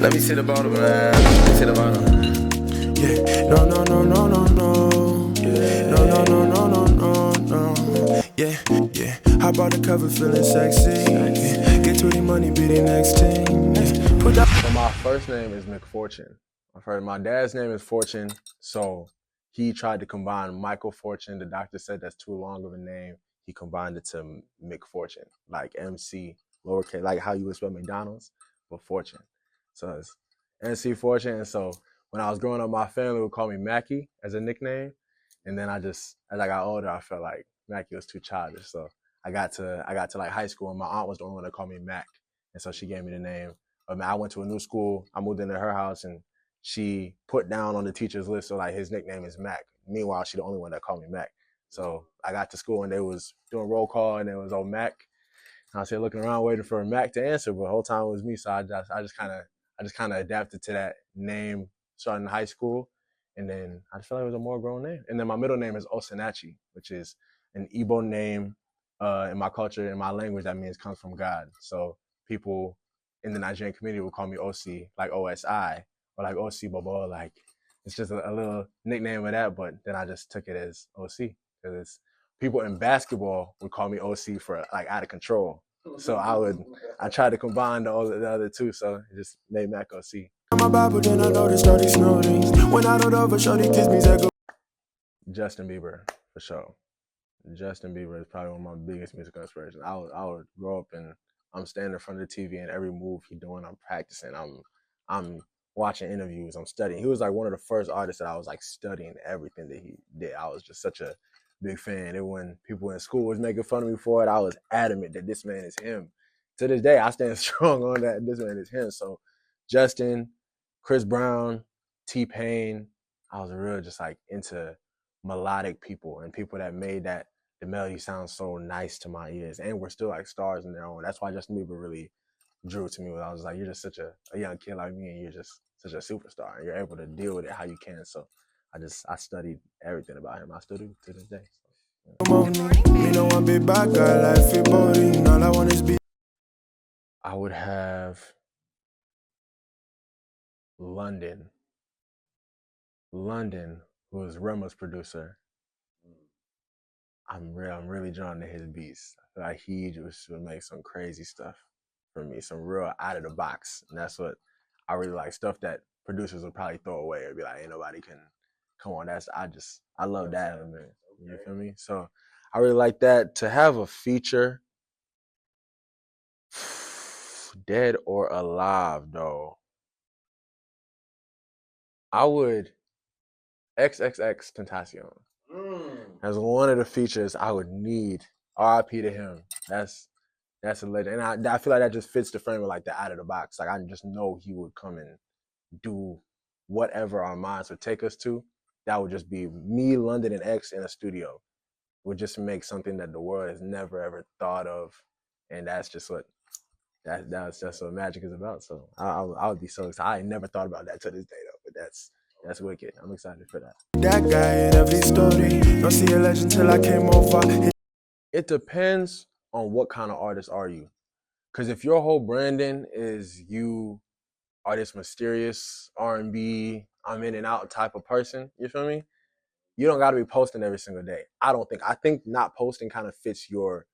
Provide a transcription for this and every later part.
Let me see the bottom, man. Let me see the bottom. Yeah, no, no, no, no, no, no. Yeah, no, no, no, no, no, no, no. Yeah, yeah. Hop out the cover feeling sexy. Yeah. Get to the money, be the next thing. Yeah. Put that. So my first name is McFortune. My dad's name is Fortune, so he tried to combine Michael Fortune. The doctor said that's too long of a name. He combined it to McFortune, like MC lowercase, like how you would spell McDonald's, but Fortune. So it's MC Fortune. And so when I was growing up, my family would call me Mackie as a nickname. And then as I got older, I felt like Mackie was too childish. So I got to like high school, and my aunt was the only one that called me Mack. And so she gave me the name. I went to a new school. I moved into her house, and she put down on the teacher's list, so like his nickname is Mack. Meanwhile, she's the only one that called me Mack. So I got to school, and they was doing roll call, and it was old Mack. And I was here looking around, waiting for Mack to answer, but the whole time it was me. So I just kind of adapted to that name starting in high school, and then I just felt like it was a more grown name. And then my middle name is Osinachi, which is an Igbo name. In my culture, in my language, that means comes from God. So people in the Nigerian community would call me OC, like OSI, or like OC Bobo. Like it's just a little nickname of that, but then I just took it as OC because it's people in basketball would call me OC for like out of control. So I tried to combine the other two, so it just made Mac OC. My Bible, then I noticed all these snoring. When I don't over, shorty kiss me, that go. Justin Bieber, for sure. Justin Bieber is probably one of my biggest musical inspirations. I would grow up and I'm standing in front of the TV, and every move he's doing, I'm practicing. I'm watching interviews. I'm studying. He was like one of the first artists that I was like studying everything that he did. I was just such a big fan. And when people in school was making fun of me for it, I was adamant that this man is him. To this day, I stand strong on that. This man is him. So Justin, Chris Brown, T-Pain, I was real just like into melodic people and people that made that the melody sounds so nice to my ears, and we're still like stars in their own. That's why Justin Bieber really drew to me. I was like, you're just such a young kid like me, and you're just such a superstar, and you're able to deal with it how you can. So I studied everything about him. I still do to this day. I would have London, who was Rema's producer. I'm really drawn to his beats. I feel like he just would make some crazy stuff for me, some real out of the box. And that's what I really like, stuff that producers would probably throw away or be like, ain't nobody can come on. I love that element. You feel me? So I really like that. To have a feature, dead or alive though, I would XXX Tentacion. As one of the features I would need. RIP to him. That's a legend. And I feel like that just fits the frame of like the out of the box. Like I just know he would come and do whatever our minds would take us to. That would just be me, London, and X in a studio. Would just make something that the world has never ever thought of. And that's just what that's what magic is about. So I would be so excited. I never thought about that to this day though, but that's wicked. I'm excited for that. That guy in every story. Don't see a legend till I came over. It depends on what kind of artist are you. Because if your whole branding is you are this mysterious R&B, I'm in and out type of person, you feel me? You don't got to be posting every single day. I think not posting kind of fits your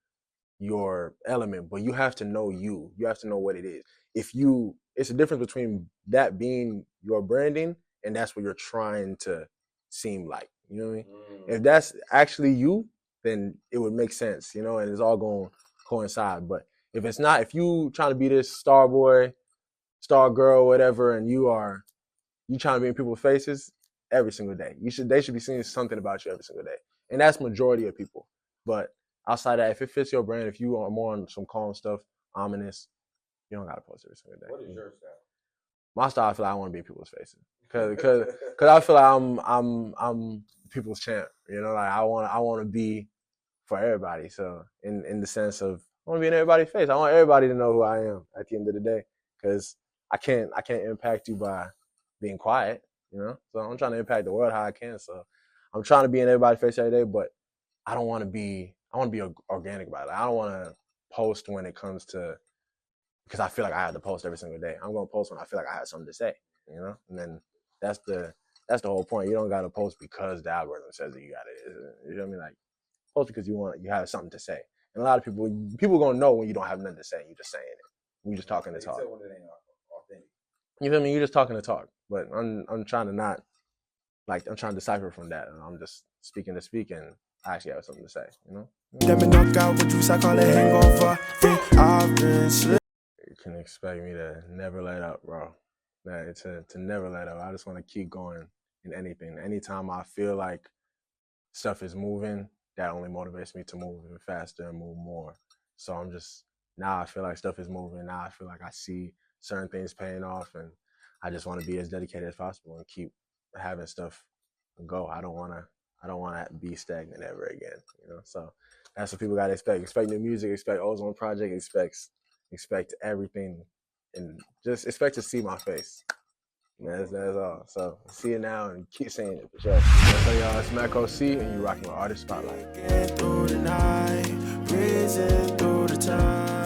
element, but you have to know you. You have to know what it is. It's a difference between that being your branding and that's what you're trying to seem like. You know what I mean? If that's actually you, then it would make sense, you know, and it's all going to coincide. But if it's not, if you trying to be this star boy, star girl, whatever, and you trying to be in people's faces every single day, they should be seeing something about you every single day. And that's majority of people. But outside of that, if it fits your brand, if you are more on some calm stuff, ominous, you don't got to post every single day. What is your style? My style, I feel like I want to be in people's faces. Cause I feel like I'm people's champ. You know, like I want to be for everybody. So in the sense of I want to be in everybody's face. I want everybody to know who I am at the end of the day. Cause I can't impact you by being quiet. You know, so I'm trying to impact the world how I can. So I'm trying to be in everybody's face every day, but I want to be organic about it. I don't want to post when it comes to because I feel like I have to post every single day. I'm gonna post when I feel like I have something to say, you know. And then that's the whole point. You don't gotta post because the algorithm says that you got it. You know what I mean? Like post because you have something to say. And a lot of people gonna know when you don't have nothing to say. You're just saying it. You're just talking to talk. You feel me? You're just talking to talk. But I'm trying to not I'm trying to decipher from that. And I'm just speaking to speak, and I actually have something to say. You know. Let me knock out what juice I call it hangover. I've been slipping. You can expect me to never let up, bro. To never let up. I just want to keep going in anything. Anytime I feel like stuff is moving, that only motivates me to move even faster and move more. So I'm just, now I feel like stuff is moving. Now I feel like I see certain things paying off, and I just want to be as dedicated as possible and keep having stuff go. I don't want to be stagnant ever again, you know? So that's what people got to expect. Expect new music, expect Ozone Project, expect everything, and just expect to see my face. That's all. So see it now and keep saying it for sure. So y'all, it's Mack OC, and you rocking with Artist Spotlight. Through the night, breezing through the time.